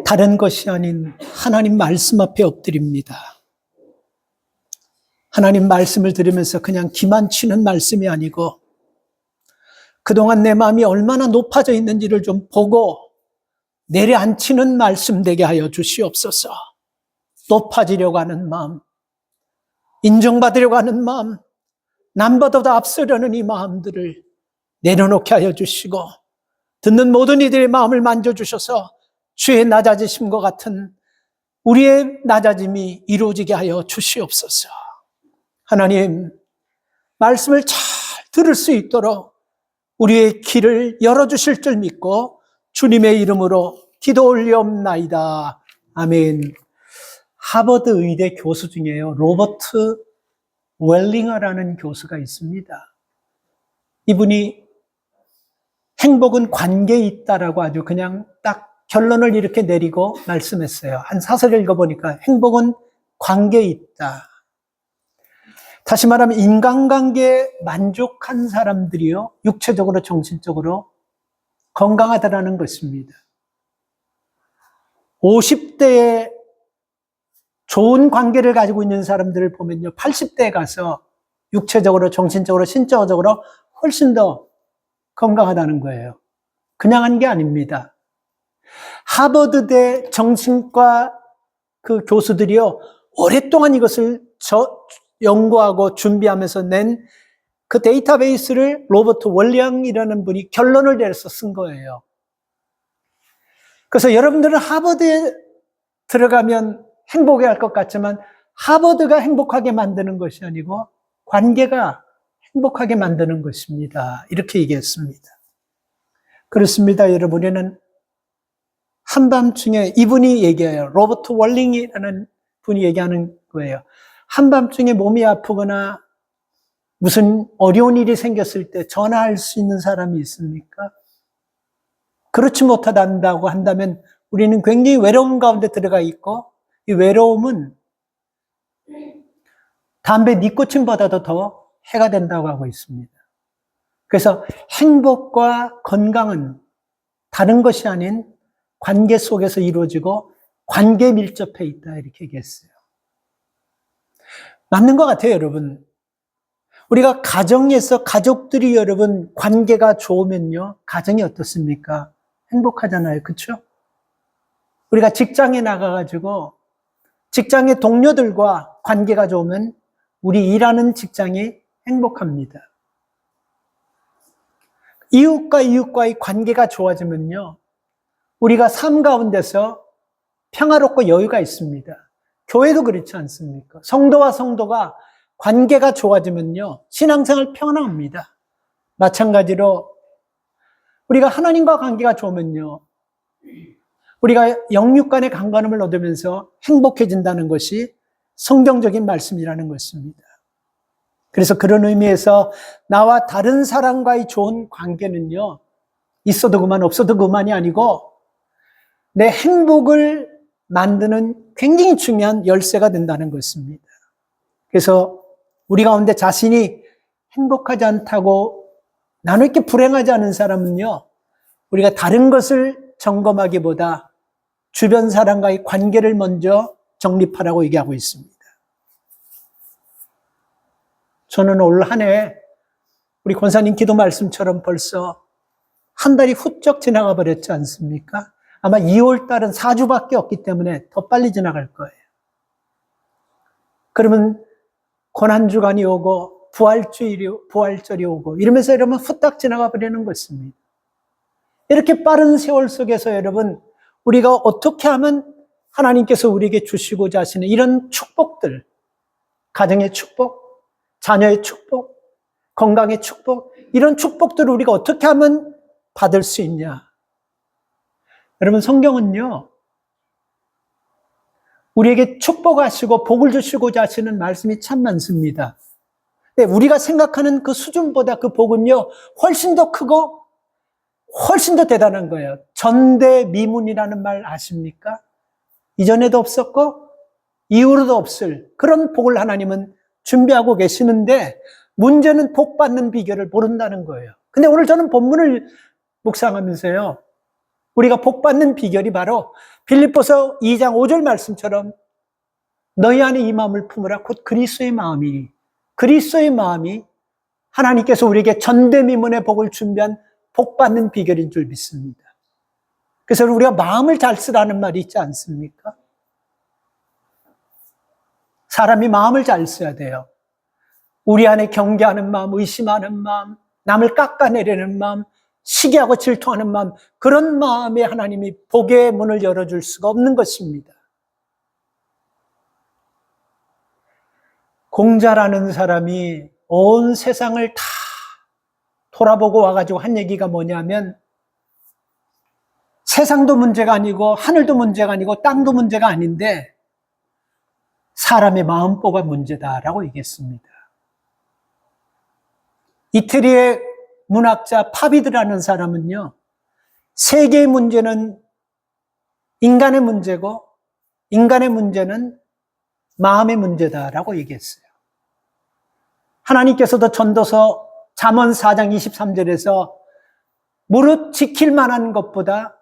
다른 것이 아닌 하나님 말씀 앞에 엎드립니다. 하나님 말씀을 들으면서 그냥 기만 치는 말씀이 아니고 그동안 내 마음이 얼마나 높아져 있는지를 좀 보고 내려앉히는 말씀 되게 하여 주시옵소서. 높아지려고 하는 마음, 인정받으려고 하는 마음, 남보다도 앞서려는 이 마음들을 내려놓게 하여 주시고 듣는 모든 이들의 마음을 만져주셔서 주의 낮아지심과 같은 우리의 낮아짐이 이루어지게 하여 주시옵소서. 하나님, 말씀을 잘 들을 수 있도록 우리의 귀를 열어주실 줄 믿고 주님의 이름으로 기도 올리옵나이다. 아멘. 하버드 의대 교수 중에요, 로버트 웰링어라는 교수가 있습니다. 이분이 행복은 관계에 있다라고 아주 그냥 딱 결론을 이렇게 내리고 말씀했어요. 한 사설을 읽어보니까 행복은 관계에 있다. 다시 말하면 인간관계에 만족한 사람들이요, 육체적으로 정신적으로 건강하다라는 것입니다. 50대에 좋은 관계를 가지고 있는 사람들을 보면요, 80대에 가서 육체적으로 정신적으로 신체적으로 훨씬 더 건강하다는 거예요. 그냥 한 게 아닙니다. 하버드대 정신과 그 교수들이요, 오랫동안 이것을 연구하고 준비하면서 낸 그 데이터베이스를 로버트 월량이라는 분이 결론을 내려서 쓴 거예요. 그래서 여러분들은 하버드에 들어가면 행복해할 것 같지만 하버드가 행복하게 만드는 것이 아니고 관계가 행복하게 만드는 것입니다. 이렇게 얘기했습니다. 그렇습니다, 여러분. 우리는 한밤중에, 이분이 얘기해요. 로버트 월링이라는 분이 얘기하는 거예요. 한밤중에 몸이 아프거나 무슨 어려운 일이 생겼을 때 전화할 수 있는 사람이 있습니까? 그렇지 못하다고 한다면 우리는 굉장히 외로움 가운데 들어가 있고, 이 외로움은 담배 니코틴보다도 더 해가 된다고 하고 있습니다. 그래서 행복과 건강은 다른 것이 아닌 관계 속에서 이루어지고 관계에 밀접해 있다, 이렇게 얘기했어요. 맞는 것 같아요, 여러분. 우리가 가정에서 가족들이 여러분 관계가 좋으면요, 가정이 어떻습니까? 행복하잖아요. 그렇죠? 우리가 직장에 나가가지고 직장의 동료들과 관계가 좋으면 우리 일하는 직장이 행복합니다. 이웃과의 관계가 좋아지면요, 우리가 삶 가운데서 평화롭고 여유가 있습니다. 교회도 그렇지 않습니까? 성도와 성도가 관계가 좋아지면요, 신앙생활 편합니다. 마찬가지로 우리가 하나님과 관계가 좋으면요, 우리가 영육 간의 강건함을 얻으면서 행복해진다는 것이 성경적인 말씀이라는 것입니다. 그래서 그런 의미에서 나와 다른 사람과의 좋은 관계는요, 있어도 그만 없어도 그만이 아니고 내 행복을 만드는 굉장히 중요한 열쇠가 된다는 것입니다. 그래서 우리 가운데 자신이 행복하지 않다고 나는 이렇게 불행하지 않은 사람은요, 우리가 다른 것을 점검하기보다 주변 사람과의 관계를 먼저 정립하라고 얘기하고 있습니다. 저는 올 한 해 우리 권사님 기도 말씀처럼 벌써 한 달이 훌쩍 지나가 버렸지 않습니까? 아마 2월 달은 4주밖에 없기 때문에 더 빨리 지나갈 거예요. 그러면 고난주간이 오고 부활절이 오고 이러면서 여러분 후딱 지나가 버리는 것입니다. 이렇게 빠른 세월 속에서 여러분 우리가 어떻게 하면 하나님께서 우리에게 주시고자 하시는 이런 축복들, 가정의 축복, 자녀의 축복, 건강의 축복, 이런 축복들을 우리가 어떻게 하면 받을 수 있냐? 여러분, 성경은요, 우리에게 축복하시고 복을 주시고자 하시는 말씀이 참 많습니다. 근데 우리가 생각하는 그 수준보다 그 복은요, 훨씬 더 크고 훨씬 더 대단한 거예요. 전대미문이라는 말 아십니까? 이전에도 없었고 이후로도 없을 그런 복을 하나님은 준비하고 계시는데 문제는 복 받는 비결을 모른다는 거예요. 근데 오늘 저는 본문을 묵상하면서요, 우리가 복받는 비결이 바로 빌립보서 2장 5절 말씀처럼 너희 안에 이 마음을 품으라. 곧 그리스도의 마음이, 그리스도의 마음이 하나님께서 우리에게 전대미문의 복을 준비한 복받는 비결인 줄 믿습니다. 그래서 우리가 마음을 잘 쓰라는 말이 있지 않습니까? 사람이 마음을 잘 써야 돼요. 우리 안에 경계하는 마음, 의심하는 마음, 남을 깎아내리는 마음, 시기하고 질투하는 마음, 그런 마음에 하나님이 복의 문을 열어줄 수가 없는 것입니다. 공자라는 사람이 온 세상을 다 돌아보고 와가지고 한 얘기가 뭐냐면 세상도 문제가 아니고 하늘도 문제가 아니고 땅도 문제가 아닌데 사람의 마음보가 문제다라고 얘기했습니다. 이태리의 문학자 파비드라는 사람은요, 세계의 문제는 인간의 문제고 인간의 문제는 마음의 문제다라고 얘기했어요. 하나님께서도 전도서 잠언 4장 23절에서 무릇 지킬 만한 것보다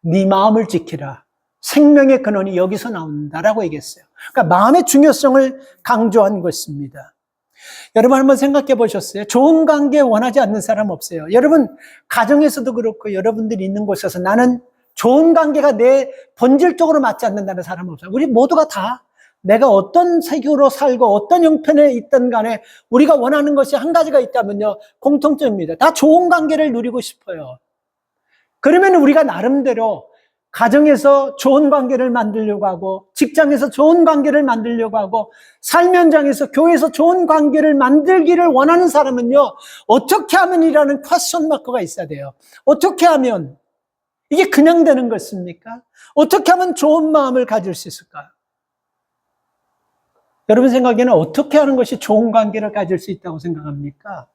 네 마음을 지키라. 생명의 근원이 여기서 나온다라고 얘기했어요. 그러니까 마음의 중요성을 강조한 것입니다. 여러분 한번 생각해 보셨어요? 좋은 관계 원하지 않는 사람 없어요. 여러분 가정에서도 그렇고 여러분들이 있는 곳에서 나는 좋은 관계가 내 본질적으로 맞지 않는다는 사람 없어요. 우리 모두가 다 내가 어떤 세계로 살고 어떤 형편에 있든 간에 우리가 원하는 것이 한 가지가 있다면요, 공통점입니다. 다 좋은 관계를 누리고 싶어요. 그러면 우리가 나름대로 가정에서 좋은 관계를 만들려고 하고 직장에서 좋은 관계를 만들려고 하고 삶 현장에서 교회에서 좋은 관계를 만들기를 원하는 사람은요, 어떻게 하면이라는 퀘스천 마크가 있어야 돼요. 어떻게 하면 이게 그냥 되는 것입니까? 어떻게 하면 좋은 마음을 가질 수 있을까요? 여러분 생각에는 어떻게 하는 것이 좋은 관계를 가질 수 있다고 생각합니까?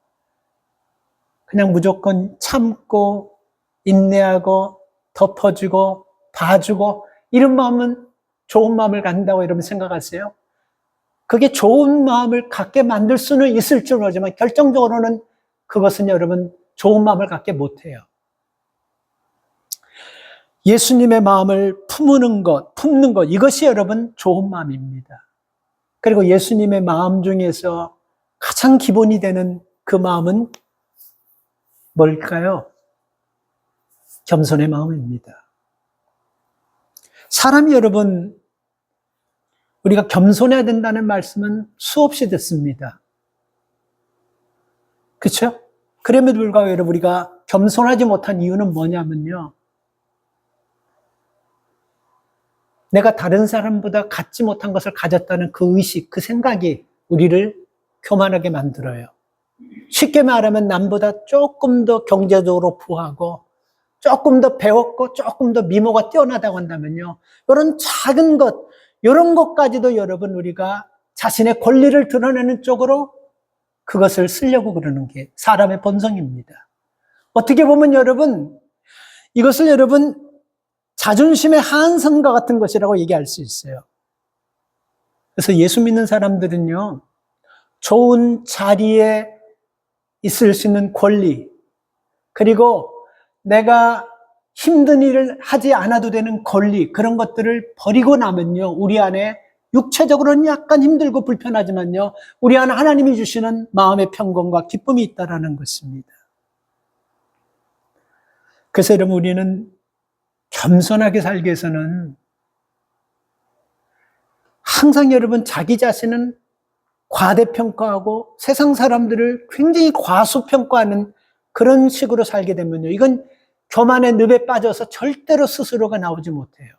그냥 무조건 참고 인내하고 덮어주고 봐주고 이런 마음은 좋은 마음을 갖는다고 여러분 생각하세요? 그게 좋은 마음을 갖게 만들 수는 있을 줄 모르지만 결정적으로는 그것은 여러분 좋은 마음을 갖게 못해요. 예수님의 마음을 품는 것 이것이 여러분 좋은 마음입니다. 그리고 예수님의 마음 중에서 가장 기본이 되는 그 마음은 뭘까요? 겸손의 마음입니다. 사람이 여러분, 우리가 겸손해야 된다는 말씀은 수없이 듣습니다. 그렇죠? 그럼에도 불구하고 여러분 우리가 겸손하지 못한 이유는 뭐냐면요, 내가 다른 사람보다 갖지 못한 것을 가졌다는 그 의식, 그 생각이 우리를 교만하게 만들어요. 쉽게 말하면 남보다 조금 더 경제적으로 부하고 조금 더 배웠고 조금 더 미모가 뛰어나다고 한다면요, 이런 작은 것, 이런 것까지도 여러분 우리가 자신의 권리를 드러내는 쪽으로 그것을 쓰려고 그러는 게 사람의 본성입니다. 어떻게 보면 여러분 이것을 여러분 자존심의 하한선과 같은 것이라고 얘기할 수 있어요. 그래서 예수 믿는 사람들은요, 좋은 자리에 있을 수 있는 권리, 그리고 내가 힘든 일을 하지 않아도 되는 권리, 그런 것들을 버리고 나면요, 우리 안에 육체적으로는 약간 힘들고 불편하지만요, 우리 안에 하나님이 주시는 마음의 평강과 기쁨이 있다는 것입니다. 그래서 여러분 우리는 겸손하게 살기 위해서는 항상 여러분 자기 자신은 과대평가하고 세상 사람들을 굉장히 과소평가하는 그런 식으로 살게 되면요, 이건 교만의 늪에 빠져서 절대로 스스로가 나오지 못해요.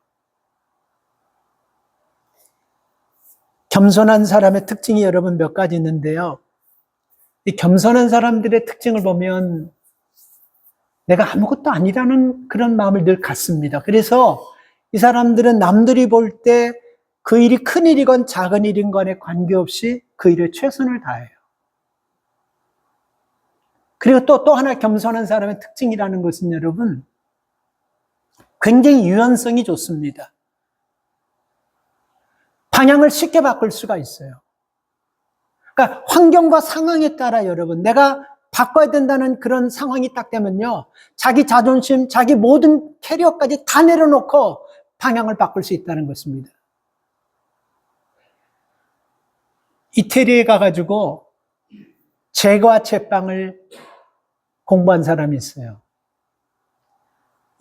겸손한 사람의 특징이 여러분 몇 가지 있는데요, 이 겸손한 사람들의 특징을 보면 내가 아무것도 아니라는 그런 마음을 늘 갖습니다. 그래서 이 사람들은 남들이 볼 때 그 일이 큰 일이건 작은 일인 간에 관계없이 그 일에 최선을 다해요. 그리고 또 하나 겸손한 사람의 특징이라는 것은 여러분 굉장히 유연성이 좋습니다. 방향을 쉽게 바꿀 수가 있어요. 그러니까 환경과 상황에 따라 여러분 내가 바꿔야 된다는 그런 상황이 딱 되면요, 자기 자존심, 자기 모든 캐리어까지 다 내려놓고 방향을 바꿀 수 있다는 것입니다. 이태리에 가가지고 제과 제빵을 공부한 사람이 있어요.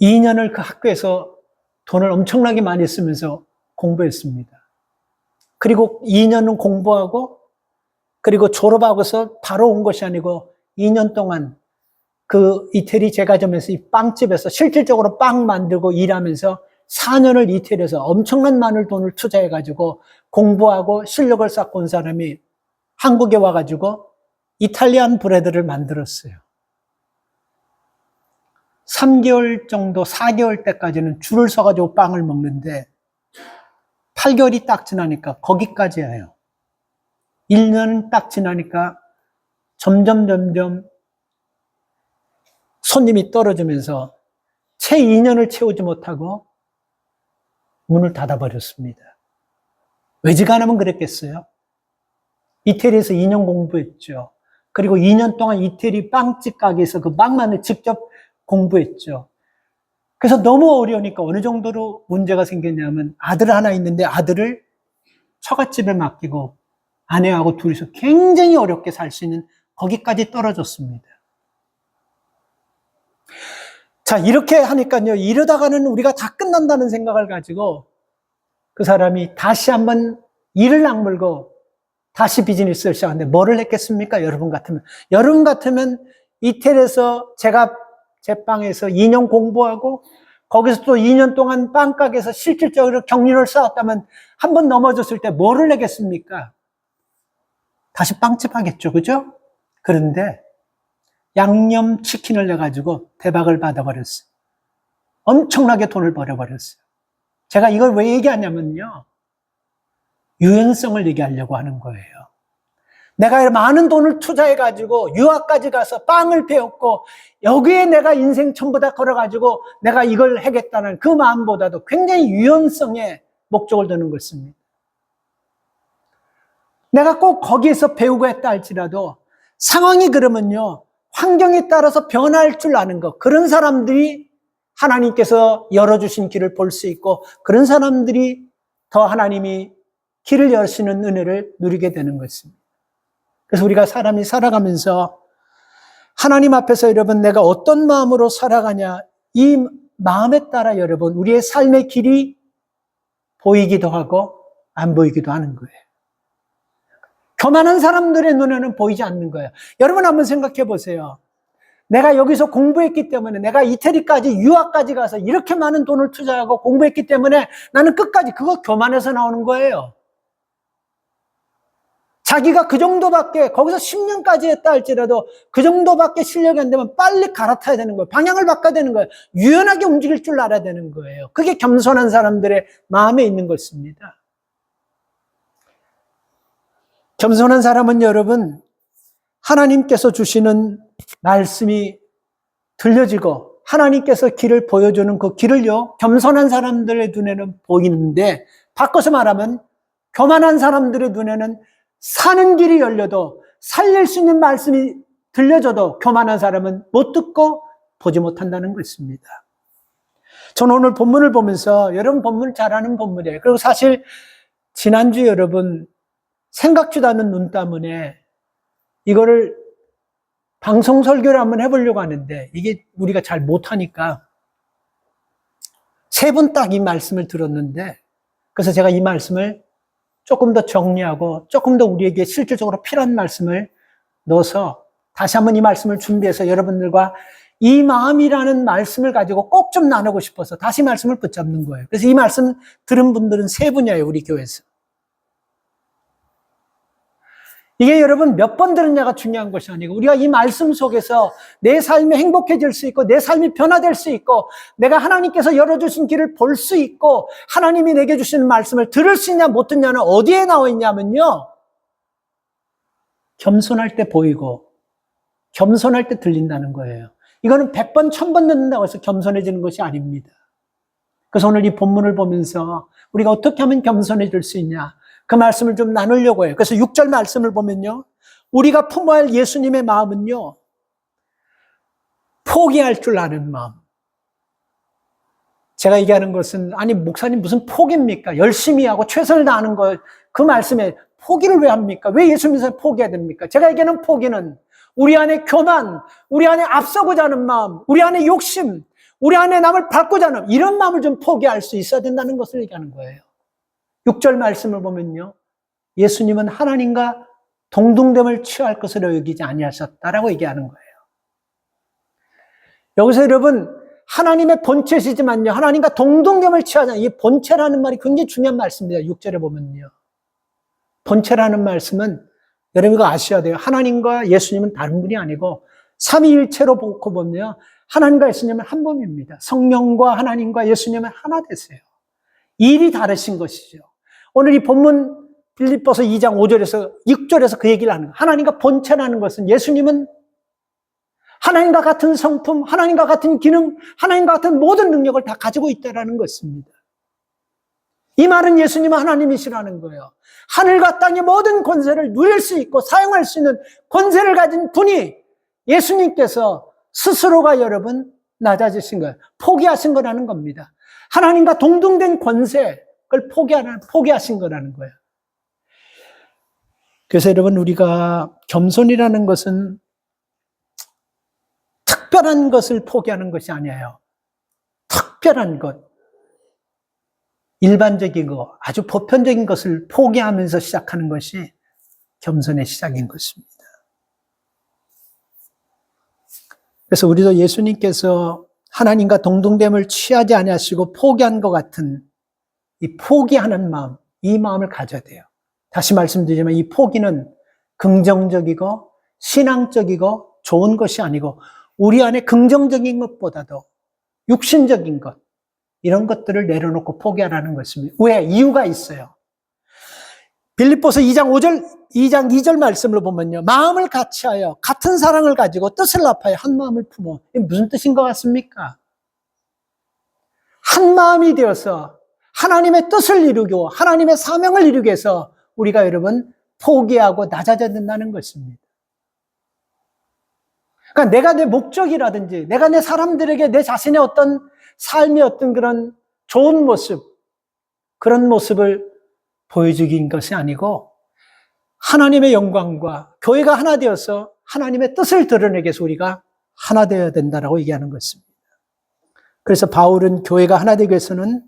2년을 그 학교에서 돈을 엄청나게 많이 쓰면서 공부했습니다. 그리고 2년은 공부하고, 그리고 졸업하고서 바로 온 것이 아니고 2년 동안 그 이태리 제과점에서 이 빵집에서 실질적으로 빵 만들고 일하면서 4년을 이태리에서 엄청난 많은 돈을 투자해가지고 공부하고 실력을 쌓고 온 사람이 한국에 와가지고 이탈리안 브레드를 만들었어요. 3개월 정도, 4개월 때까지는 줄을 서가지고 빵을 먹는데 8개월이 딱 지나니까 거기까지 해요. 1년 딱 지나니까 점점 손님이 떨어지면서 채 2년을 채우지 못하고 문을 닫아버렸습니다. 외지간하면 그랬겠어요? 이태리에서 2년 공부했죠. 그리고 2년 동안 이태리 빵집 가게에서 그 빵만을 직접 공부했죠. 그래서 너무 어려우니까 어느 정도로 문제가 생겼냐면 아들 하나 있는데 아들을 처갓집에 맡기고 아내하고 둘이서 굉장히 어렵게 살 수 있는 거기까지 떨어졌습니다. 자, 이렇게 하니까요, 이러다가는 우리가 다 끝난다는 생각을 가지고 그 사람이 다시 한번 이를 악물고 다시 비즈니스를 시작하는데 뭐를 했겠습니까? 여러분 같으면 이태리에서 제가 제 빵에서 2년 공부하고 거기서 또 2년 동안 빵가게에서 실질적으로 경륜을 쌓았다면 한 번 넘어졌을 때 뭐를 내겠습니까? 다시 빵집 하겠죠, 그죠? 그런데 양념치킨을 내가지고 대박을 받아버렸어요. 엄청나게 돈을 벌어버렸어요. 제가 이걸 왜 얘기하냐면요, 유연성을 얘기하려고 하는 거예요. 내가 많은 돈을 투자해가지고 유학까지 가서 빵을 배웠고 여기에 내가 인생 전부 다 걸어가지고 내가 이걸 하겠다는 그 마음보다도 굉장히 유연성에 목적을 두는 것입니다. 내가 꼭 거기에서 배우고 했다 할지라도 상황이 그러면요, 환경에 따라서 변할 줄 아는 것, 그런 사람들이 하나님께서 열어주신 길을 볼 수 있고 그런 사람들이 더 하나님이 길을 여시는 은혜를 누리게 되는 것입니다. 그래서 우리가 사람이 살아가면서 하나님 앞에서 여러분 내가 어떤 마음으로 살아가냐, 이 마음에 따라 여러분 우리의 삶의 길이 보이기도 하고 안 보이기도 하는 거예요. 교만한 사람들의 눈에는 보이지 않는 거예요. 여러분 한번 생각해 보세요. 내가 여기서 공부했기 때문에, 내가 이태리까지 유학까지 가서 이렇게 많은 돈을 투자하고 공부했기 때문에 나는 끝까지, 그거 교만해서 나오는 거예요. 자기가 그 정도밖에, 거기서 10년까지 했다 할지라도 그 정도밖에 실력이 안 되면 빨리 갈아타야 되는 거예요. 방향을 바꿔야 되는 거예요. 유연하게 움직일 줄 알아야 되는 거예요. 그게 겸손한 사람들의 마음에 있는 것입니다. 겸손한 사람은 여러분, 하나님께서 주시는 말씀이 들려지고 하나님께서 길을 보여주는 그 길을요, 겸손한 사람들의 눈에는 보이는데, 바꿔서 말하면 교만한 사람들의 눈에는 사는 길이 열려도 살릴 수 있는 말씀이 들려줘도 교만한 사람은 못 듣고 보지 못한다는 것입니다. 저는 오늘 본문을 보면서, 여러분 본문 잘 아는 본문이에요. 그리고 사실 지난주 여러분 생각지도 않은 눈 때문에 이거를 방송 설교를 한번 해보려고 하는데 이게 우리가 잘 못하니까 3분 딱 이 말씀을 들었는데, 그래서 제가 이 말씀을 조금 더 정리하고 조금 더 우리에게 실질적으로 필요한 말씀을 넣어서 다시 한번 이 말씀을 준비해서 여러분들과 이 마음이라는 말씀을 가지고 꼭 좀 나누고 싶어서 다시 말씀을 붙잡는 거예요. 그래서 이 말씀 들은 분들은 3분이에요, 우리 교회에서. 이게 여러분 몇 번 들었냐가 중요한 것이 아니고 우리가 이 말씀 속에서 내 삶이 행복해질 수 있고 내 삶이 변화될 수 있고 내가 하나님께서 열어주신 길을 볼 수 있고 하나님이 내게 주시는 말씀을 들을 수 있냐 못 듣냐는 어디에 나와 있냐면요, 겸손할 때 보이고 겸손할 때 들린다는 거예요. 이거는 100번 1000번 듣는다고 해서 겸손해지는 것이 아닙니다. 그래서 오늘 이 본문을 보면서 우리가 어떻게 하면 겸손해질 수 있냐, 그 말씀을 좀 나누려고 해요. 그래서 6절 말씀을 보면요, 우리가 품어야 할 예수님의 마음은요, 포기할 줄 아는 마음. 제가 얘기하는 것은, 아니, 목사님 무슨 포기입니까? 열심히 하고 최선을 다하는 것, 그 말씀에 포기를 왜 합니까? 왜 예수 믿어서 포기해야 됩니까? 제가 얘기하는 포기는 우리 안에 교만, 우리 안에 앞서고자 하는 마음, 우리 안에 욕심, 우리 안에 남을 밟고자 하는 이런 마음을 좀 포기할 수 있어야 된다는 것을 얘기하는 거예요. 6절 말씀을 보면요. 예수님은 하나님과 동등됨을 취할 것으로 여기지 아니하셨다라고 얘기하는 거예요. 여기서 여러분, 하나님의 본체시지만요, 하나님과 동등됨을 취하자. 이 본체라는 말이 굉장히 중요한 말씀입니다. 6절에 보면요. 본체라는 말씀은 여러분 이거 아셔야 돼요. 하나님과 예수님은 다른 분이 아니고 삼위일체로 보고 보면요, 하나님과 예수님은 한 몸입니다. 성령과 하나님과 예수님은 하나 되세요. 일이 다르신 것이죠. 오늘 이 본문 빌립보서 2장 5절에서 6절에서 그 얘기를 하는 거예요. 하나님과 본체라는 것은 예수님은 하나님과 같은 성품, 하나님과 같은 기능, 하나님과 같은 모든 능력을 다 가지고 있다는 것입니다. 이 말은 예수님은 하나님이시라는 거예요. 하늘과 땅의 모든 권세를 누릴 수 있고 사용할 수 있는 권세를 가진 분이 예수님께서 스스로가 여러분 낮아지신 거예요. 포기하신 거라는 겁니다. 하나님과 동등된 권세를 포기하신 거라는 거예요. 그래서 여러분, 우리가 겸손이라는 것은 특별한 것을 포기하는 것이 아니에요. 특별한 것, 일반적인 것, 아주 보편적인 것을 포기하면서 시작하는 것이 겸손의 시작인 것입니다. 그래서 우리도 예수님께서 하나님과 동등됨을 취하지 아니하시고 포기한 것 같은 이 포기하는 마음, 이 마음을 가져야 돼요. 다시 말씀드리지만 이 포기는 긍정적이고 신앙적이고 좋은 것이 아니고 우리 안에 긍정적인 것보다도 육신적인 것, 이런 것들을 내려놓고 포기하라는 것입니다. 왜? 이유가 있어요. 빌립보서 2장 2절 말씀을 보면요. 마음을 같이하여 같은 사랑을 가지고 뜻을 합하여 한 마음을 품어. 이게 무슨 뜻인 것 같습니까? 한 마음이 되어서 하나님의 뜻을 이루고 하나님의 사명을 이루기 위해서 우리가 여러분 포기하고 낮아져야 된다는 것입니다. 그러니까 내가 내 목적이라든지 내가 내 사람들에게 내 자신의 어떤 삶의 어떤 그런 좋은 모습, 그런 모습을 보여주긴 것이 아니고 하나님의 영광과 교회가 하나 되어서 하나님의 뜻을 드러내기 위해서 우리가 하나 되어야 된다라고 얘기하는 것입니다. 그래서 바울은 교회가 하나 되기 위해서는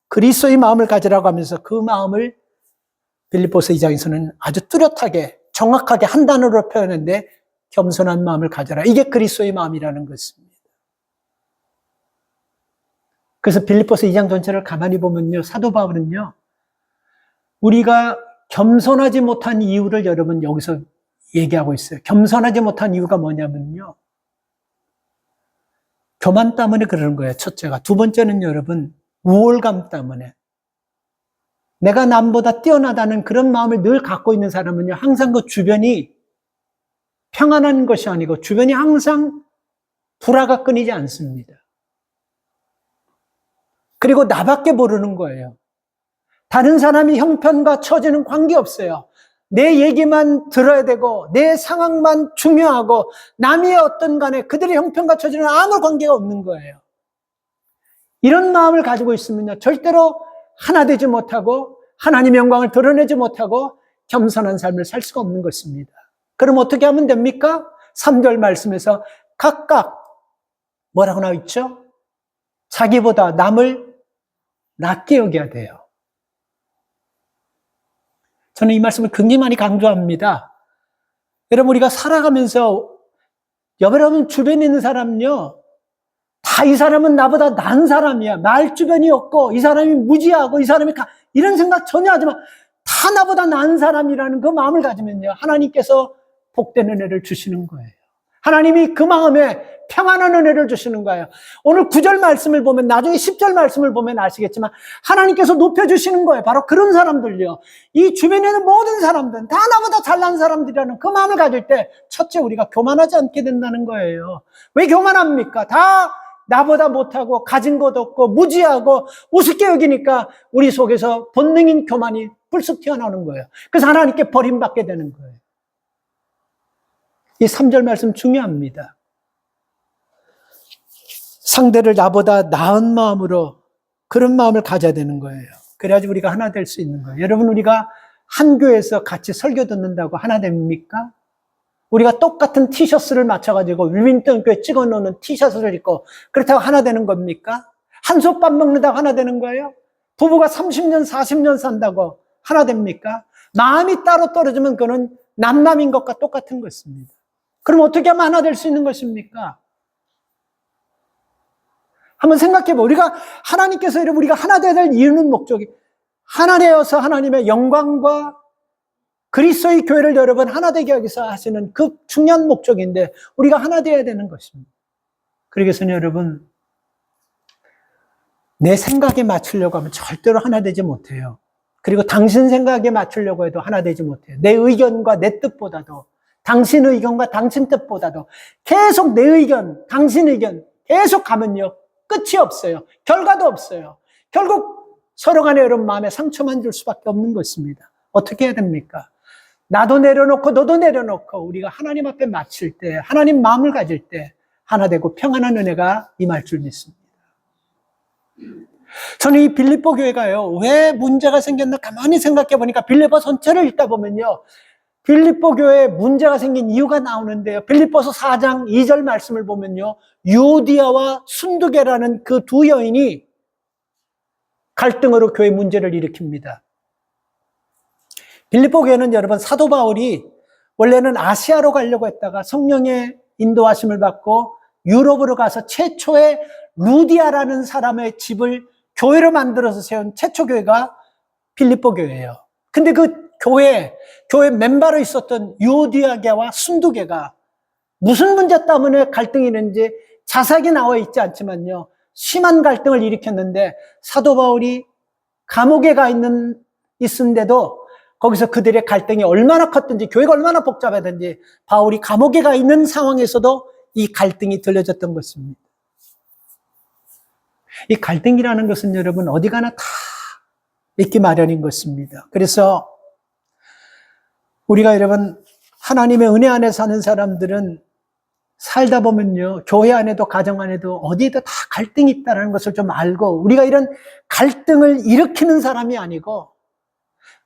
그리스도의 마음을 가지라고 하면서 그 마음을 빌립보서 2장에서는 아주 뚜렷하게 정확하게 한 단어로 표현했는데 겸손한 마음을 가져라. 이게 그리스도의 마음이라는 것입니다. 그래서 빌립보서 2장 전체를 가만히 보면요. 사도 바울은요. 우리가 겸손하지 못한 이유를 여러분 여기서 얘기하고 있어요. 겸손하지 못한 이유가 뭐냐면요. 교만 때문에 그러는 거예요. 첫째가. 두 번째는 여러분 우월감 때문에. 내가 남보다 뛰어나다는 그런 마음을 늘 갖고 있는 사람은요. 항상 그 주변이 평안한 것이 아니고 주변이 항상 불화가 끊이지 않습니다. 그리고 나밖에 모르는 거예요. 다른 사람이 형편과 처지는 관계없어요. 내 얘기만 들어야 되고 내 상황만 중요하고 남이 어떤 간에 그들의 형편과 처지는 아무 관계가 없는 거예요. 이런 마음을 가지고 있으면요. 절대로 하나 되지 못하고 하나님의 영광을 드러내지 못하고 겸손한 삶을 살 수가 없는 것입니다. 그럼 어떻게 하면 됩니까? 3절 말씀에서 각각 뭐라고 나와 있죠? 자기보다 남을 낮게 여겨야 돼요. 저는 이 말씀을 굉장히 많이 강조합니다. 여러분 우리가 살아가면서 여러분 주변에 있는 사람은요. 다 이 사람은 나보다 나은 사람이야. 말 주변이 없고 이 사람이 무지하고 이 사람이 이런 생각 전혀 하지 마. 다 나보다 나은 사람이라는 그 마음을 가지면요. 하나님께서 복된 은혜를 주시는 거예요. 하나님이 그 마음에 평안한 은혜를 주시는 거예요. 오늘 9절 말씀을 보면 나중에 10절 말씀을 보면 아시겠지만 하나님께서 높여주시는 거예요. 바로 그런 사람들요. 이 주변에 있는 모든 사람들은 다 나보다 잘난 사람들이라는 그 마음을 가질 때 첫째 우리가 교만하지 않게 된다는 거예요. 왜 교만합니까? 다 나보다 못하고 가진 것 없고 무지하고 우습게 여기니까 우리 속에서 본능인 교만이 불쑥 튀어나오는 거예요. 그래서 하나님께 버림받게 되는 거예요. 이 3절 말씀 중요합니다. 상대를 나보다 나은 마음으로 그런 마음을 가져야 되는 거예요. 그래야지 우리가 하나 될 수 있는 거예요. 여러분, 우리가 한 교회에서 같이 설교 듣는다고 하나 됩니까? 우리가 똑같은 티셔츠를 맞춰가지고 윌밍턴 교회 찍어놓는 티셔츠를 입고 그렇다고 하나 되는 겁니까? 한솥밥 먹는다고 하나 되는 거예요? 부부가 30년, 40년 산다고 하나 됩니까? 마음이 따로 떨어지면 그는 남남인 것과 똑같은 것입니다. 그럼 어떻게 하면 하나 될 수 있는 것입니까? 한번 생각해봐. 우리가 하나님께서 여러분 우리가 하나 되어야 될 이유는 목적이 하나 되어서 하나님의 영광과 그리스도의 교회를 여러분 하나 되게 하기 위해서 하시는 그 중요한 목적인데 우리가 하나 되어야 되는 것입니다. 그러기 위해서는 여러분 내 생각에 맞추려고 하면 절대로 하나 되지 못해요. 그리고 당신 생각에 맞추려고 해도 하나 되지 못해요. 내 의견과 내 뜻보다도 당신 의견과 당신 뜻보다도 계속 내 의견, 당신 의견 계속 가면요. 끝이 없어요. 결과도 없어요. 결국 서로 간에 여러분 마음에 상처만 줄 수밖에 없는 것입니다. 어떻게 해야 됩니까? 나도 내려놓고 너도 내려놓고 우리가 하나님 앞에 맞출 때 하나님 마음을 가질 때 하나 되고 평안한 은혜가 임할 줄 믿습니다. 저는 이 빌립보 교회가요. 왜 문제가 생겼나 가만히 생각해 보니까 빌립보 전체를 읽다 보면요. 빌립보 교회에 문제가 생긴 이유가 나오는데요. 빌립보서 4장 2절 말씀을 보면요. 유디아와 순두계라는 그 두 여인이 갈등으로 교회 문제를 일으킵니다. 빌립보 교회는 여러분 사도 바울이 원래는 아시아로 가려고 했다가 성령의 인도하심을 받고 유럽으로 가서 최초의 루디아라는 사람의 집을 교회로 만들어서 세운 최초 교회가 빌립보 교회예요. 근데 그 교회 멤버로 있었던 유디아계와 순두계가 무슨 문제 때문에 갈등이 있는지 자세하게 나와 있지 않지만요. 심한 갈등을 일으켰는데 사도 바울이 감옥에 가 있는데도 거기서 그들의 갈등이 얼마나 컸든지 교회가 얼마나 복잡하든지 바울이 감옥에 가 있는 상황에서도 이 갈등이 들려졌던 것입니다. 이 갈등이라는 것은 여러분 어디 가나 다 있기 마련인 것입니다. 그래서 우리가 여러분 하나님의 은혜 안에 사는 사람들은 살다 보면요. 교회 안에도 가정 안에도 어디에도 다 갈등이 있다는 것을 좀 알고 우리가 이런 갈등을 일으키는 사람이 아니고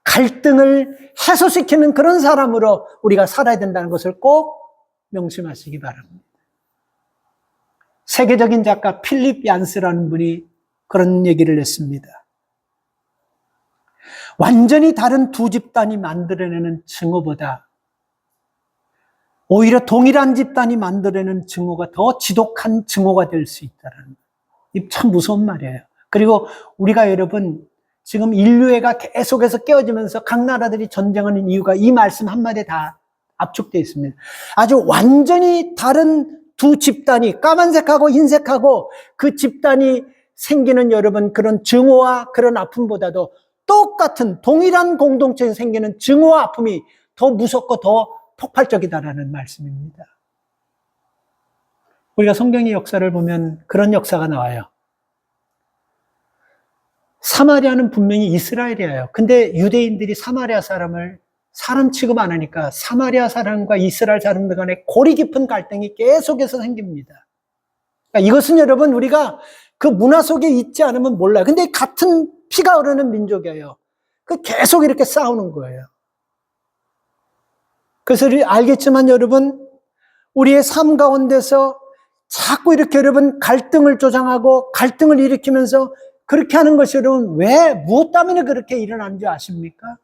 갈등을 해소시키는 그런 사람으로 우리가 살아야 된다는 것을 꼭 명심하시기 바랍니다. 세계적인 작가 필립 얀스라는 분이 그런 얘기를 했습니다. 완전히 다른 두 집단이 만들어내는 증오보다 오히려 동일한 집단이 만들어내는 증오가 더 지독한 증오가 될 수 있다는 이 참 무서운 말이에요. 그리고 우리가 여러분 지금 인류애가 계속해서 깨어지면서 각 나라들이 전쟁하는 이유가 이 말씀 한마디에 다 압축되어 있습니다. 아주 완전히 다른 두 집단이 까만색하고 흰색하고 그 집단이 생기는 여러분 그런 증오와 그런 아픔보다도 똑같은 동일한 공동체에 생기는 증오와 아픔이 더 무섭고 더 폭발적이다라는 말씀입니다. 우리가 성경의 역사를 보면 그런 역사가 나와요. 사마리아는 분명히 이스라엘이에요. 근데 유대인들이 사마리아 사람을 사람 취급 안 하니까 사마리아 사람과 이스라엘 사람들 간에 골이 깊은 갈등이 계속해서 생깁니다. 그러니까 이것은 여러분 우리가 그 문화 속에 있지 않으면 몰라요. 근데 같은 피가 흐르는 민족이에요. 그 계속 이렇게 싸우는 거예요. 그래서 알겠지만 여러분 우리의 삶 가운데서 자꾸 이렇게 여러분 갈등을 조장하고 갈등을 일으키면서 그렇게 하는 것이 여러분 왜 무엇 때문에 그렇게 일어나는 줄 아십니까?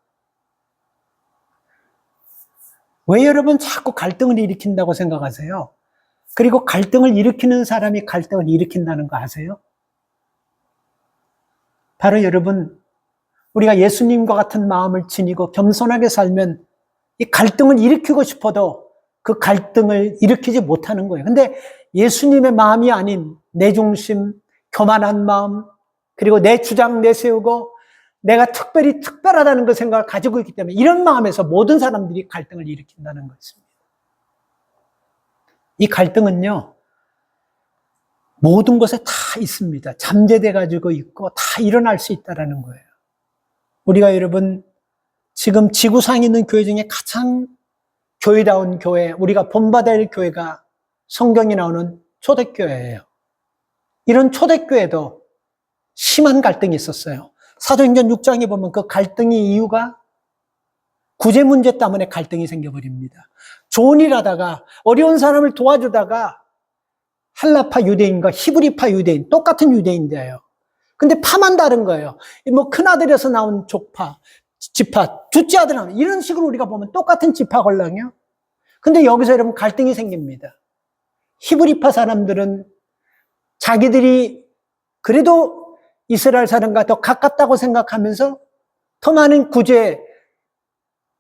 왜 여러분 자꾸 갈등을 일으킨다고 생각하세요? 그리고 갈등을 일으키는 사람이 갈등을 일으킨다는 거 아세요? 바로 여러분 우리가 예수님과 같은 마음을 지니고 겸손하게 살면 이 갈등을 일으키고 싶어도 그 갈등을 일으키지 못하는 거예요. 근데 예수님의 마음이 아닌 내 중심, 교만한 마음, 그리고 내 주장 내세우고 내가 특별하다는 그 생각을 가지고 있기 때문에 이런 마음에서 모든 사람들이 갈등을 일으킨다는 것입니다. 이 갈등은요, 모든 곳에 다 있습니다. 잠재돼 가지고 있고 다 일어날 수 있다는 거예요. 우리가 여러분 지금 지구상에 있는 교회 중에 가장 교회다운 교회, 우리가 본받아야 할 교회가 성경이 나오는 초대교회예요. 이런 초대교회도 심한 갈등이 있었어요. 사도행전 6장에 보면 그 갈등의 이유가 구제 문제 때문에 갈등이 생겨버립니다. 좋은 일 하다가 어려운 사람을 도와주다가 할라파 유대인과 히브리파 유대인, 똑같은 유대인들이에요. 근데 파만 다른 거예요. 뭐 큰아들에서 나온 족파, 지파, 둘째 아들 나온 이런 식으로 우리가 보면 똑같은 지파 걸랑이요. 근데 여기서 여러분 갈등이 생깁니다. 히브리파 사람들은 자기들이 그래도 이스라엘 사람과 더 가깝다고 생각하면서 더 많은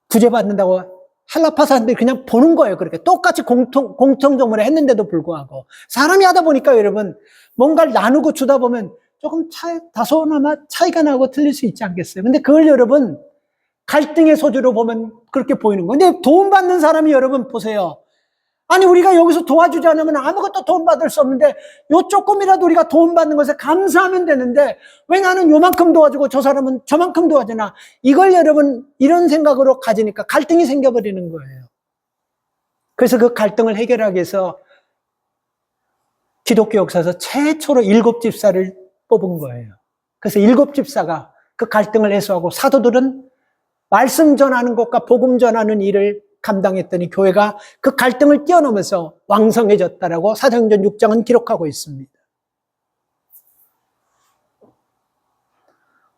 구제받는다고 할라파 사람들이 그냥 보는 거예요. 그렇게 똑같이 공통점으로 했는데도 불구하고 사람이 하다 보니까 여러분 뭔가를 나누고 주다 보면 조금 다소나마 차이가 나고 틀릴 수 있지 않겠어요? 근데 그걸 여러분 갈등의 소지로 보면 그렇게 보이는 거예요. 근데 도움받는 사람이 여러분 보세요. 아니 우리가 여기서 도와주지 않으면 아무것도 도움받을 수 없는데 요 조금이라도 우리가 도움받는 것에 감사하면 되는데 왜 나는 요만큼 도와주고 저 사람은 저만큼 도와주나, 이걸 여러분 이런 생각으로 가지니까 갈등이 생겨버리는 거예요. 그래서 그 갈등을 해결하기 위해서 기독교 역사에서 최초로 7집사를 뽑은 거예요. 그래서 7집사가 그 갈등을 해소하고 사도들은 말씀 전하는 것과 복음 전하는 일을 감당했더니 교회가 그 갈등을 뛰어넘어서 왕성해졌다라고 사도행전 6장은 기록하고 있습니다.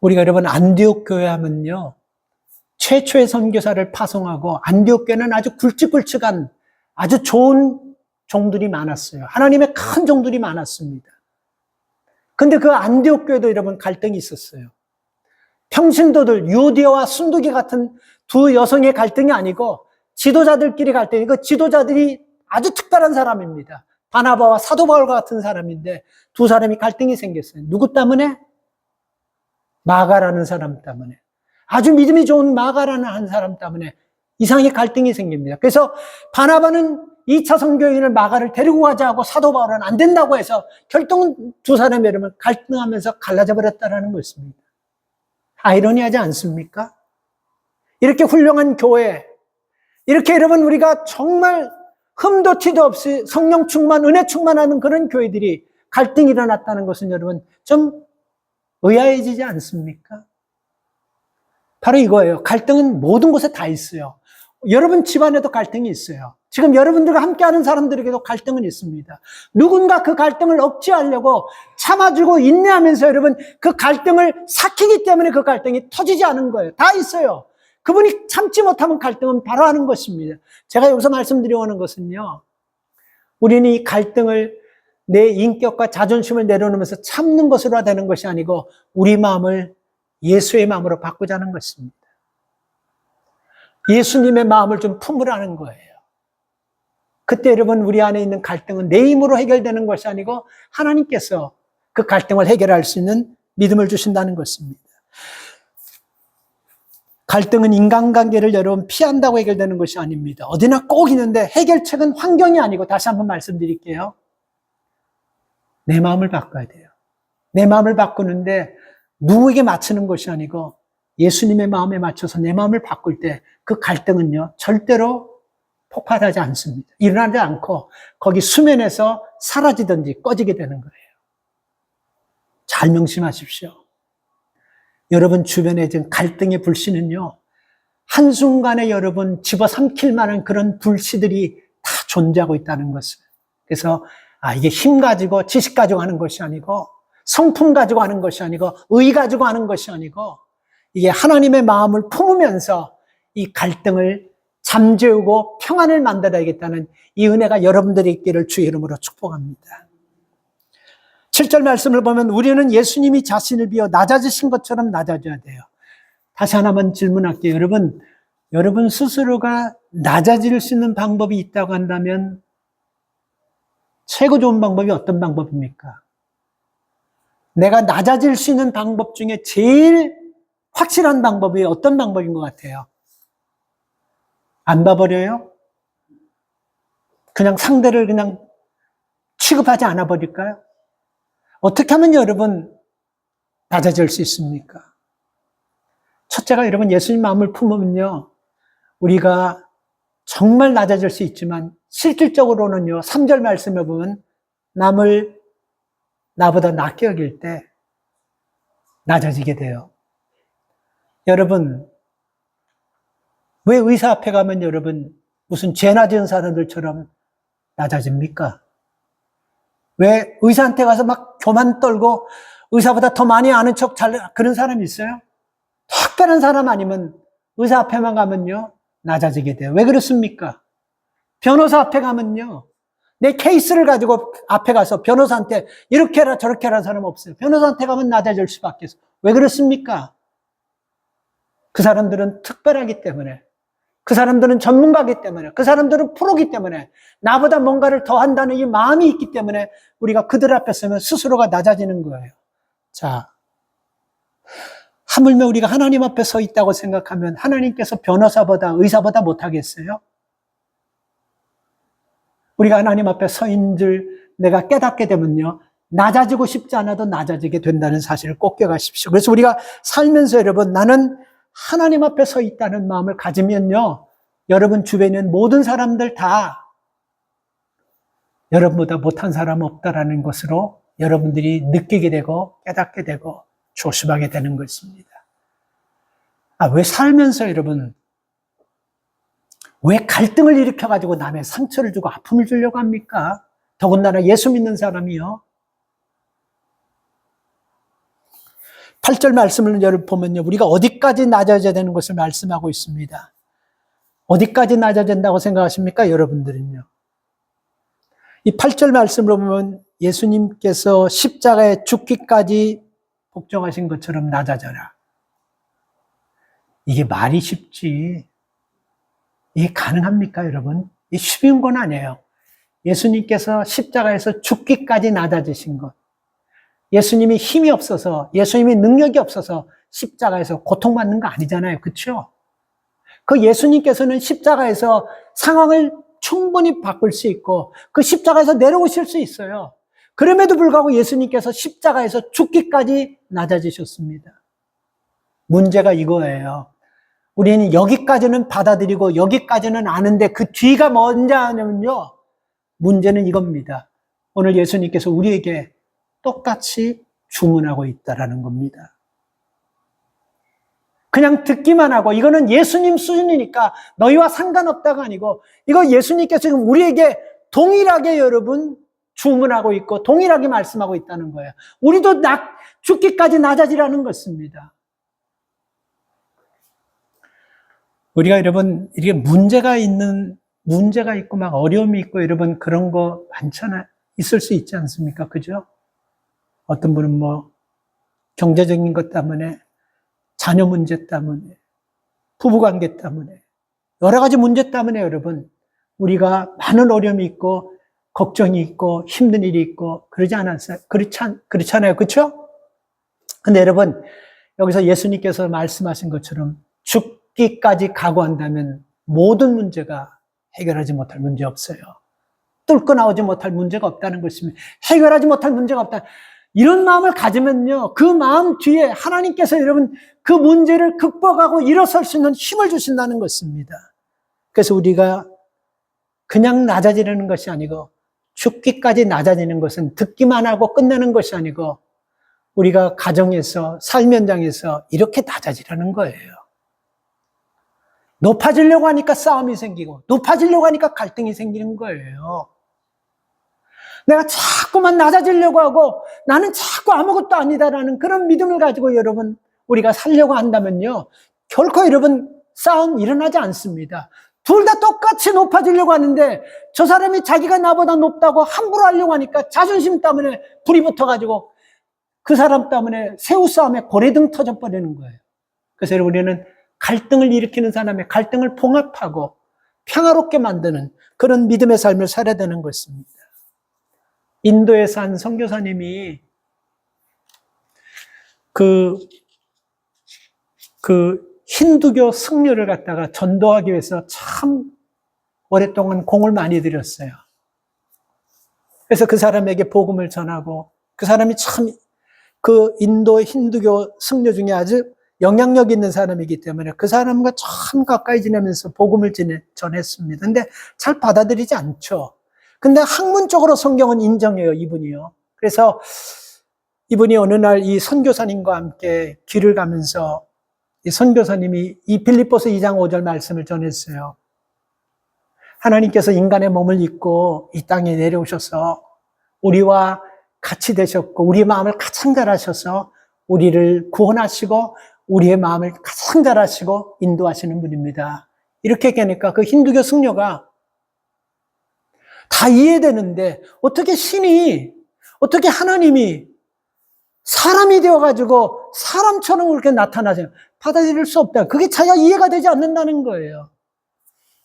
우리가 여러분 안디옥 교회 하면요, 최초의 선교사를 파송하고 안디옥 교회는 아주 굵직굵직한 아주 좋은 종들이 많았어요. 하나님의 큰 종들이 많았습니다. 근데 그 안디옥 교회도 여러분 갈등이 있었어요. 평신도들 유디아와 순두기 같은 두 여성의 갈등이 아니고 지도자들끼리 갈등이, 그 지도자들이 아주 특별한 사람입니다. 바나바와 사도 바울과 같은 사람인데 두 사람이 갈등이 생겼어요. 누구 때문에? 마가라는 사람 때문에. 아주 믿음이 좋은 마가라는 한 사람 때문에 이상의 갈등이 생깁니다. 그래서 바나바는 2차 선교인을 마가를 데리고 가자 하고 사도 바울은 안 된다고 해서 결국은 두 사람이 여러분 갈등하면서 갈라져 버렸다는 것입니다. 아이러니하지 않습니까? 이렇게 훌륭한 교회, 이렇게 여러분 우리가 정말 흠도 티도 없이 성령 충만, 은혜 충만하는 그런 교회들이 갈등이 일어났다는 것은 여러분 좀 의아해지지 않습니까? 바로 이거예요. 갈등은 모든 곳에 다 있어요. 여러분 집안에도 갈등이 있어요. 지금 여러분들과 함께하는 사람들에게도 갈등은 있습니다. 누군가 그 갈등을 억제하려고 참아주고 인내하면서 여러분 그 갈등을 삭히기 때문에 그 갈등이 터지지 않은 거예요. 다 있어요. 그분이 참지 못하면 갈등은 바로 하는 것입니다. 제가 여기서 말씀드리려는 것은요, 우리는 이 갈등을 내 인격과 자존심을 내려놓으면서 참는 것으로 되는 것이 아니고 우리 마음을 예수의 마음으로 바꾸자는 것입니다. 예수님의 마음을 좀 품으라는 거예요. 그때 여러분 우리 안에 있는 갈등은 내 힘으로 해결되는 것이 아니고 하나님께서 그 갈등을 해결할 수 있는 믿음을 주신다는 것입니다. 갈등은 인간관계를 여러분 피한다고 해결되는 것이 아닙니다. 어디나 꼭 있는데 해결책은 환경이 아니고, 다시 한번 말씀드릴게요, 내 마음을 바꿔야 돼요. 내 마음을 바꾸는데 누구에게 맞추는 것이 아니고 예수님의 마음에 맞춰서 내 마음을 바꿀 때 그 갈등은요 절대로 폭발하지 않습니다. 일어나지 않고 거기 수면에서 사라지든지 꺼지게 되는 거예요. 잘 명심하십시오. 여러분 주변에 지금 갈등의 불씨는요, 한순간에 여러분 집어삼킬 만한 그런 불씨들이 다 존재하고 있다는 것을. 그래서 이게 힘 가지고 지식 가지고 하는 것이 아니고 성품 가지고 하는 것이 아니고 의 가지고 하는 것이 아니고 이게 하나님의 마음을 품으면서 이 갈등을 잠재우고 평안을 만들어야겠다는 이 은혜가 여러분들이 있기를 주의 이름으로 축복합니다. 7절 말씀을 보면 우리는 예수님이 자신을 비워 낮아지신 것처럼 낮아져야 돼요. 다시 하나만 질문할게요. 여러분 스스로가 낮아질 수 있는 방법이 있다고 한다면 최고 좋은 방법이 어떤 방법입니까? 내가 낮아질 수 있는 방법 중에 제일 확실한 방법이 어떤 방법인 것 같아요? 안 봐버려요? 그냥 상대를 그냥 취급하지 않아 버릴까요? 어떻게 하면 여러분 낮아질 수 있습니까? 첫째가 여러분 예수님 마음을 품으면요, 우리가 정말 낮아질 수 있지만 실질적으로는요, 3절 말씀에 보면 남을 나보다 낮게 여길 때 낮아지게 돼요. 여러분, 왜 의사 앞에 가면 여러분 무슨 죄나 지은 사람들처럼 낮아집니까? 왜 의사한테 가서 막 교만 떨고 의사보다 더 많이 아는 척 그런 사람이 있어요? 특별한 사람 아니면 의사 앞에만 가면요, 낮아지게 돼요. 왜 그렇습니까? 변호사 앞에 가면요, 내 케이스를 가지고 앞에 가서 변호사한테 이렇게 해라 저렇게 해라 사람 없어요. 변호사한테 가면 낮아질 수밖에 없어요. 왜 그렇습니까? 그 사람들은 특별하기 때문에, 그 사람들은 전문가이기 때문에, 그 사람들은 프로기 때문에, 나보다 뭔가를 더 한다는 이 마음이 있기 때문에 우리가 그들 앞에 서면 스스로가 낮아지는 거예요. 자, 하물며 우리가 하나님 앞에 서 있다고 생각하면 하나님께서 변호사보다 의사보다 못하겠어요? 우리가 하나님 앞에 서 있는 줄 내가 깨닫게 되면요, 낮아지고 싶지 않아도 낮아지게 된다는 사실을 꼭 기억하십시오. 그래서 우리가 살면서 여러분, 나는 하나님 앞에 서 있다는 마음을 가지면요, 여러분 주변에 있는 모든 사람들 다 여러분보다 못한 사람 없다라는 것으로 여러분들이 느끼게 되고 깨닫게 되고 조심하게 되는 것입니다. 왜 살면서 여러분, 왜 갈등을 일으켜가지고 남의 상처를 주고 아픔을 주려고 합니까? 더군다나 예수 믿는 사람이요. 8절 말씀을 여러분 보면요, 우리가 어디까지 낮아져야 되는 것을 말씀하고 있습니다. 어디까지 낮아진다고 생각하십니까? 여러분들은요. 이 8절 말씀으로 보면 예수님께서 십자가에 죽기까지 복종하신 것처럼 낮아져라. 이게 말이 쉽지. 이게 가능합니까, 여러분? 이게 쉬운 건 아니에요. 예수님께서 십자가에서 죽기까지 낮아지신 것. 예수님이 힘이 없어서, 예수님이 능력이 없어서 십자가에서 고통받는 거 아니잖아요. 그렇죠? 그 예수님께서는 십자가에서 상황을 충분히 바꿀 수 있고 그 십자가에서 내려오실 수 있어요. 그럼에도 불구하고 예수님께서 십자가에서 죽기까지 낮아지셨습니다. 문제가 이거예요. 우리는 여기까지는 받아들이고 여기까지는 아는데 그 뒤가 뭔지 아냐면요, 문제는 이겁니다. 오늘 예수님께서 우리에게 똑같이 주문하고 있다라는 겁니다. 그냥 듣기만 하고 이거는 예수님 수준이니까 너희와 상관없다가 아니고, 이거 예수님께서 지금 우리에게 동일하게 여러분 주문하고 있고 동일하게 말씀하고 있다는 거예요. 우리도 죽기까지 낮아지라는 것입니다. 우리가 여러분 이렇게 문제가 있고 막 어려움이 있고 여러분 그런 거 많잖아요. 있을 수 있지 않습니까? 그죠? 어떤 분은 뭐 경제적인 것 때문에, 자녀 문제 때문에, 부부관계 때문에, 여러 가지 문제 때문에 여러분 우리가 많은 어려움이 있고 걱정이 있고 힘든 일이 있고 그러지 않았어요? 그렇잖아요. 그렇죠? 근데 여러분 여기서 예수님께서 말씀하신 것처럼 죽기까지 각오한다면 모든 문제가 해결하지 못할 문제 없어요. 뚫고 나오지 못할 문제가 없다는 것입니다. 해결하지 못할 문제가 없다. 이런 마음을 가지면요, 그 마음 뒤에 하나님께서 여러분 그 문제를 극복하고 일어설 수 있는 힘을 주신다는 것입니다. 그래서 우리가 그냥 낮아지려는 것이 아니고 죽기까지 낮아지는 것은 듣기만 하고 끝내는 것이 아니고 우리가 가정에서 삶 현장에서 이렇게 낮아지려는 거예요. 높아지려고 하니까 싸움이 생기고 높아지려고 하니까 갈등이 생기는 거예요. 내가 자꾸만 낮아지려고 하고 나는 자꾸 아무것도 아니다라는 그런 믿음을 가지고 여러분 우리가 살려고 한다면요, 결코 여러분 싸움 일어나지 않습니다. 둘 다 똑같이 높아지려고 하는데 저 사람이 자기가 나보다 높다고 함부로 하려고 하니까 자존심 때문에 불이 붙어가지고 그 사람 때문에 새우싸움에 고래등 터져버리는 거예요. 그래서 우리는 갈등을 일으키는 사람의 갈등을 봉합하고 평화롭게 만드는 그런 믿음의 삶을 살아야 되는 것입니다. 인도에서 한 선교사님이 그 힌두교 승려를 갖다가 전도하기 위해서 참 오랫동안 공을 많이 들였어요. 그래서 그 사람에게 복음을 전하고 그 사람이 참 그 인도 힌두교 승려 중에 아주 영향력 있는 사람이기 때문에 그 사람과 참 가까이 지내면서 복음을 전했습니다. 근데 잘 받아들이지 않죠. 근데 학문적으로 성경은 인정해요, 이분이요. 그래서 이분이 어느 날 이 선교사님과 함께 길을 가면서 이 선교사님이 이 빌립보서 2장 5절 말씀을 전했어요. 하나님께서 인간의 몸을 입고 이 땅에 내려오셔서 우리와 같이 되셨고 우리의 마음을 가장 잘 하셔서 우리를 구원하시고 우리의 마음을 가장 잘 하시고 인도하시는 분입니다. 이렇게 얘기하니까 그 힌두교 승려가 다 이해되는데 어떻게 하나님이 사람이 되어가지고 사람처럼 그렇게 나타나세요? 받아들일 수 없다. 그게 자기가 이해가 되지 않는다는 거예요.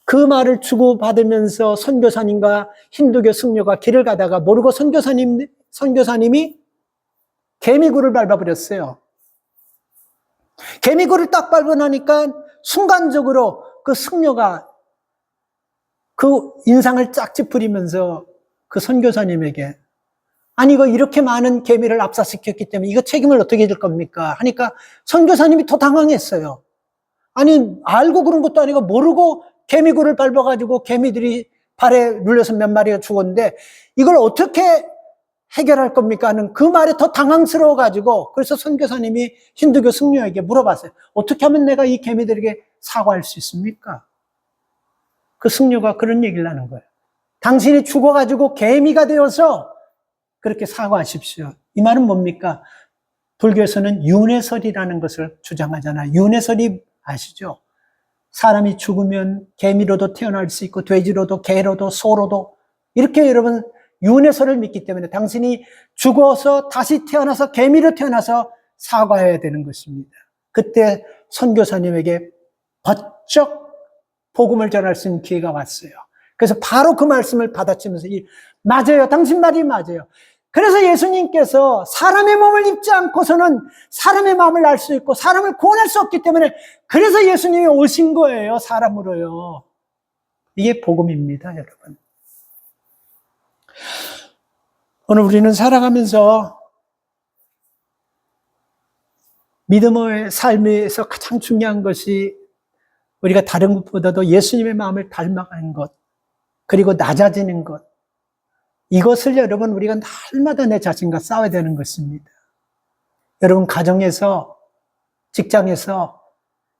그 말을 주고받으면서 선교사님과 힌두교 승려가 길을 가다가 모르고 선교사님이 개미굴을 밟아버렸어요. 개미굴을 딱 밟고 나니까 순간적으로 그 승려가 그 인상을 짝 찌푸리면서 그 선교사님에게 아니 이거 이렇게 많은 개미를 압사시켰기 때문에 이거 책임을 어떻게 질 겁니까? 하니까 선교사님이 더 당황했어요. 아니 알고 그런 것도 아니고 모르고 개미굴을 밟아가지고 개미들이 발에 눌려서 몇 마리가 죽었는데 이걸 어떻게 해결할 겁니까? 하는 그 말에 더 당황스러워가지고 그래서 선교사님이 힌두교 승려에게 물어봤어요. 어떻게 하면 내가 이 개미들에게 사과할 수 있습니까? 그 승려가 그런 얘기를 하는 거예요. 당신이 죽어가지고 개미가 되어서 그렇게 사과하십시오. 이 말은 뭡니까? 불교에서는 윤회설이라는 것을 주장하잖아요. 윤회설이 아시죠? 사람이 죽으면 개미로도 태어날 수 있고 돼지로도 개로도 소로도 이렇게 여러분 윤회설을 믿기 때문에 당신이 죽어서 다시 태어나서 개미로 태어나서 사과해야 되는 것입니다. 그때 선교사님에게 번쩍 복음을 전할 수 있는 기회가 왔어요. 그래서 바로 그 말씀을 받아치면서 맞아요. 당신 말이 맞아요. 그래서 예수님께서 사람의 몸을 입지 않고서는 사람의 마음을 알 수 있고 사람을 구원할 수 없기 때문에 그래서 예수님이 오신 거예요. 사람으로요. 이게 복음입니다, 여러분. 오늘 우리는 살아가면서 믿음의 삶에서 가장 중요한 것이 우리가 다른 것보다도 예수님의 마음을 닮아가는 것, 그리고 낮아지는 것, 이것을 여러분 우리가 날마다 내 자신과 싸워야 되는 것입니다. 여러분 가정에서, 직장에서,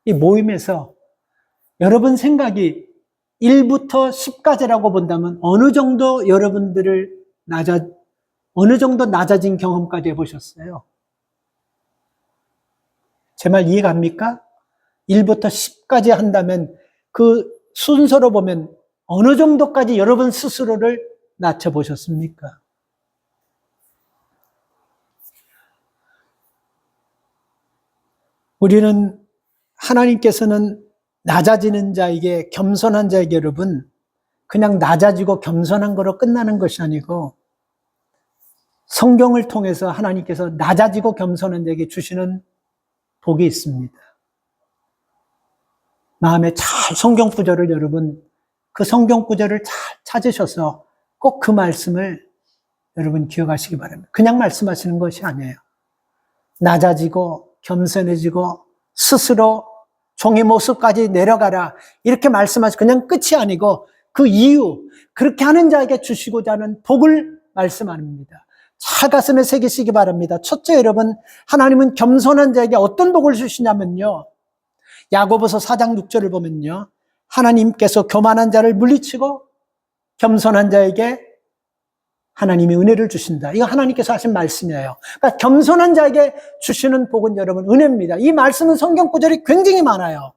이 모임에서 여러분 생각이 1부터 10까지라고 본다면 어느 정도 여러분들을 어느 정도 낮아진 경험까지 해보셨어요? 제 말 이해갑니까? 1부터 10까지 한다면 그 순서로 보면 어느 정도까지 여러분 스스로를 낮춰보셨습니까? 우리는 하나님께서는 낮아지는 자에게 겸손한 자에게 여러분 그냥 낮아지고 겸손한 거로 끝나는 것이 아니고 성경을 통해서 하나님께서 낮아지고 겸손한 자에게 주시는 복이 있습니다. 마음에 잘 성경 구절을 여러분 그 성경 구절을 잘 찾으셔서 꼭 그 말씀을 여러분 기억하시기 바랍니다. 그냥 말씀하시는 것이 아니에요. 낮아지고 겸손해지고 스스로 종의 모습까지 내려가라 이렇게 말씀하시고 그냥 끝이 아니고 그 이유 그렇게 하는 자에게 주시고자 하는 복을 말씀합니다. 잘 가슴에 새기시기 바랍니다. 첫째 여러분 하나님은 겸손한 자에게 어떤 복을 주시냐면요. 야고보서 4장 6절을 보면요. 하나님께서 교만한 자를 물리치고 겸손한 자에게 하나님이 은혜를 주신다. 이거 하나님께서 하신 말씀이에요. 그러니까 겸손한 자에게 주시는 복은 여러분 은혜입니다. 이 말씀은 성경 구절이 굉장히 많아요.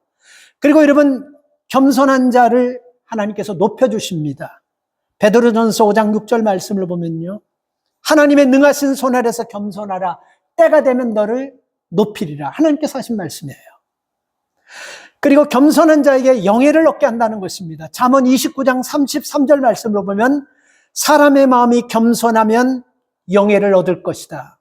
그리고 여러분 겸손한 자를 하나님께서 높여주십니다. 베드로전서 5장 6절 말씀을 보면요. 하나님의 능하신 손 아래서 겸손하라. 때가 되면 너를 높이리라. 하나님께서 하신 말씀이에요. 그리고 겸손한 자에게 영예를 얻게 한다는 것입니다. 잠언 29장 33절 말씀으로 보면 사람의 마음이 겸손하면 영예를 얻을 것이다.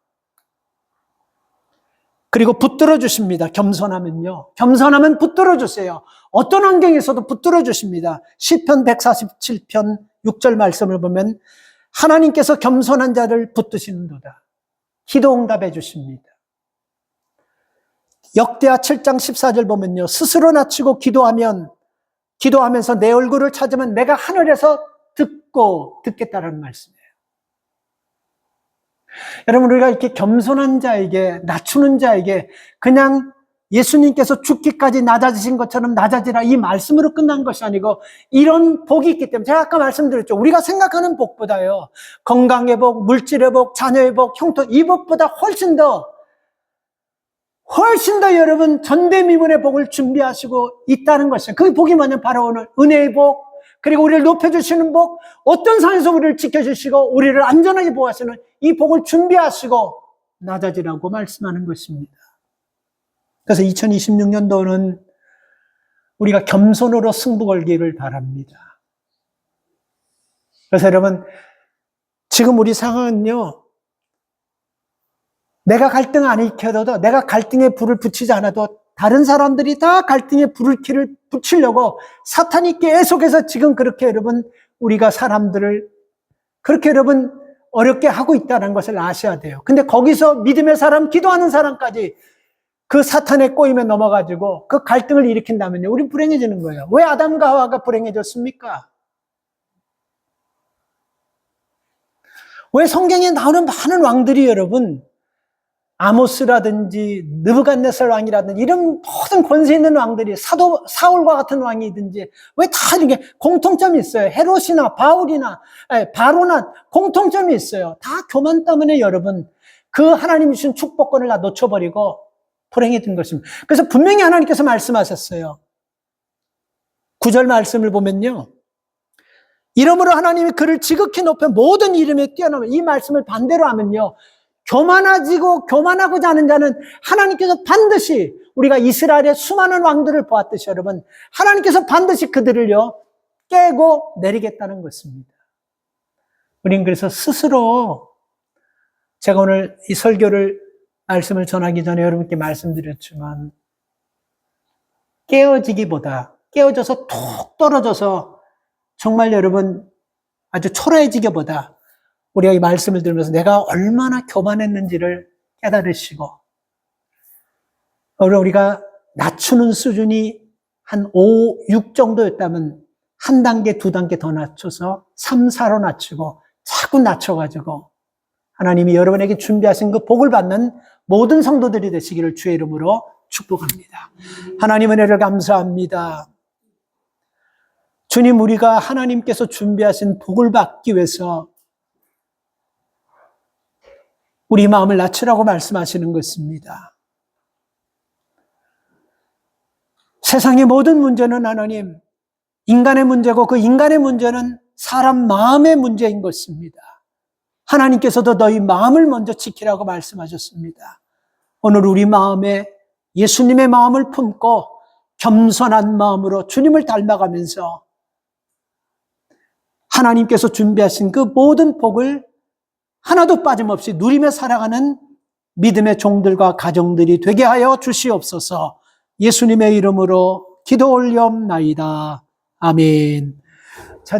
그리고 붙들어 주십니다. 겸손하면요. 겸손하면 붙들어 주세요. 어떤 환경에서도 붙들어 주십니다. 시편 147편 6절 말씀을 보면 하나님께서 겸손한 자를 붙드시는도다. 기도 응답해 주십니다. 역대하 7장 14절 보면요. 스스로 낮추고 기도하면서 내 얼굴을 찾으면 내가 하늘에서 듣겠다라는 말씀이에요. 여러분, 우리가 이렇게 겸손한 자에게, 낮추는 자에게 그냥 예수님께서 죽기까지 낮아지신 것처럼 낮아지라 이 말씀으로 끝난 것이 아니고 이런 복이 있기 때문에 제가 아까 말씀드렸죠. 우리가 생각하는 복보다요, 건강의 복, 물질의 복, 자녀의 복, 형통, 이 복보다 훨씬 더 여러분 전대미문의 복을 준비하시고 있다는 것이에요. 그 복이 뭐냐면 바로 오늘 은혜의 복, 그리고 우리를 높여주시는 복, 어떤 상에서 우리를 지켜주시고 우리를 안전하게 보호하시는 이 복을 준비하시고 낮아지라고 말씀하는 것입니다. 그래서 2026년도는 우리가 겸손으로 승부 걸기를 바랍니다. 그래서 여러분, 지금 우리 상황은요, 내가 갈등 안 일으켜도, 내가 갈등에 불을 붙이지 않아도 다른 사람들이 다 갈등에 불을 붙이려고 사탄이 계속해서 지금 그렇게 여러분, 우리가 사람들을 그렇게 여러분 어렵게 하고 있다는 것을 아셔야 돼요. 근데 거기서 믿음의 사람, 기도하는 사람까지 그 사탄의 꼬임에 넘어가지고 그 갈등을 일으킨다면요, 우린 불행해지는 거예요. 왜 아담과 하와가 불행해졌습니까? 왜 성경에 나오는 많은 왕들이 여러분, 아모스라든지 느부갓네살 왕이라든지 이런 모든 권세 있는 왕들이 사울과 같은 왕이든지 왜 다 이렇게 공통점이 있어요. 헤롯이나 바로나 공통점이 있어요. 다 교만 때문에 여러분 그 하나님이 주신 축복권을 다 놓쳐버리고 불행해진 것입니다. 그래서 분명히 하나님께서 말씀하셨어요. 9절 말씀을 보면요, 이러므로 하나님이 그를 지극히 높여 모든 이름에 뛰어넘어, 이 말씀을 반대로 하면요, 교만하고자 하는 자는 하나님께서 반드시, 우리가 이스라엘의 수많은 왕들을 보았듯이 여러분, 하나님께서 반드시 그들을요 깨고 내리겠다는 것입니다. 우린 그래서 스스로, 제가 오늘 이 말씀을 전하기 전에 여러분께 말씀드렸지만, 깨어져서 툭 떨어져서 정말 여러분 아주 초라해지기보다 우리가 이 말씀을 들으면서 내가 얼마나 교만했는지를 깨달으시고, 우리가 낮추는 수준이 한 5, 6 정도였다면 한 단계, 두 단계 더 낮춰서 3, 4로 낮추고 자꾸 낮춰가지고 하나님이 여러분에게 준비하신 그 복을 받는 모든 성도들이 되시기를 주의 이름으로 축복합니다. 하나님 은혜를 감사합니다. 주님, 우리가 하나님께서 준비하신 복을 받기 위해서 우리 마음을 낮추라고 말씀하시는 것입니다. 세상의 모든 문제는 하나님, 인간의 문제고 그 인간의 문제는 사람 마음의 문제인 것입니다. 하나님께서도 너희 마음을 먼저 지키라고 말씀하셨습니다. 오늘 우리 마음에 예수님의 마음을 품고 겸손한 마음으로 주님을 닮아가면서 하나님께서 준비하신 그 모든 복을 하나도 빠짐없이 누리며 살아가는 믿음의 종들과 가정들이 되게 하여 주시옵소서. 예수님의 이름으로 기도 올리옵나이다. 아멘.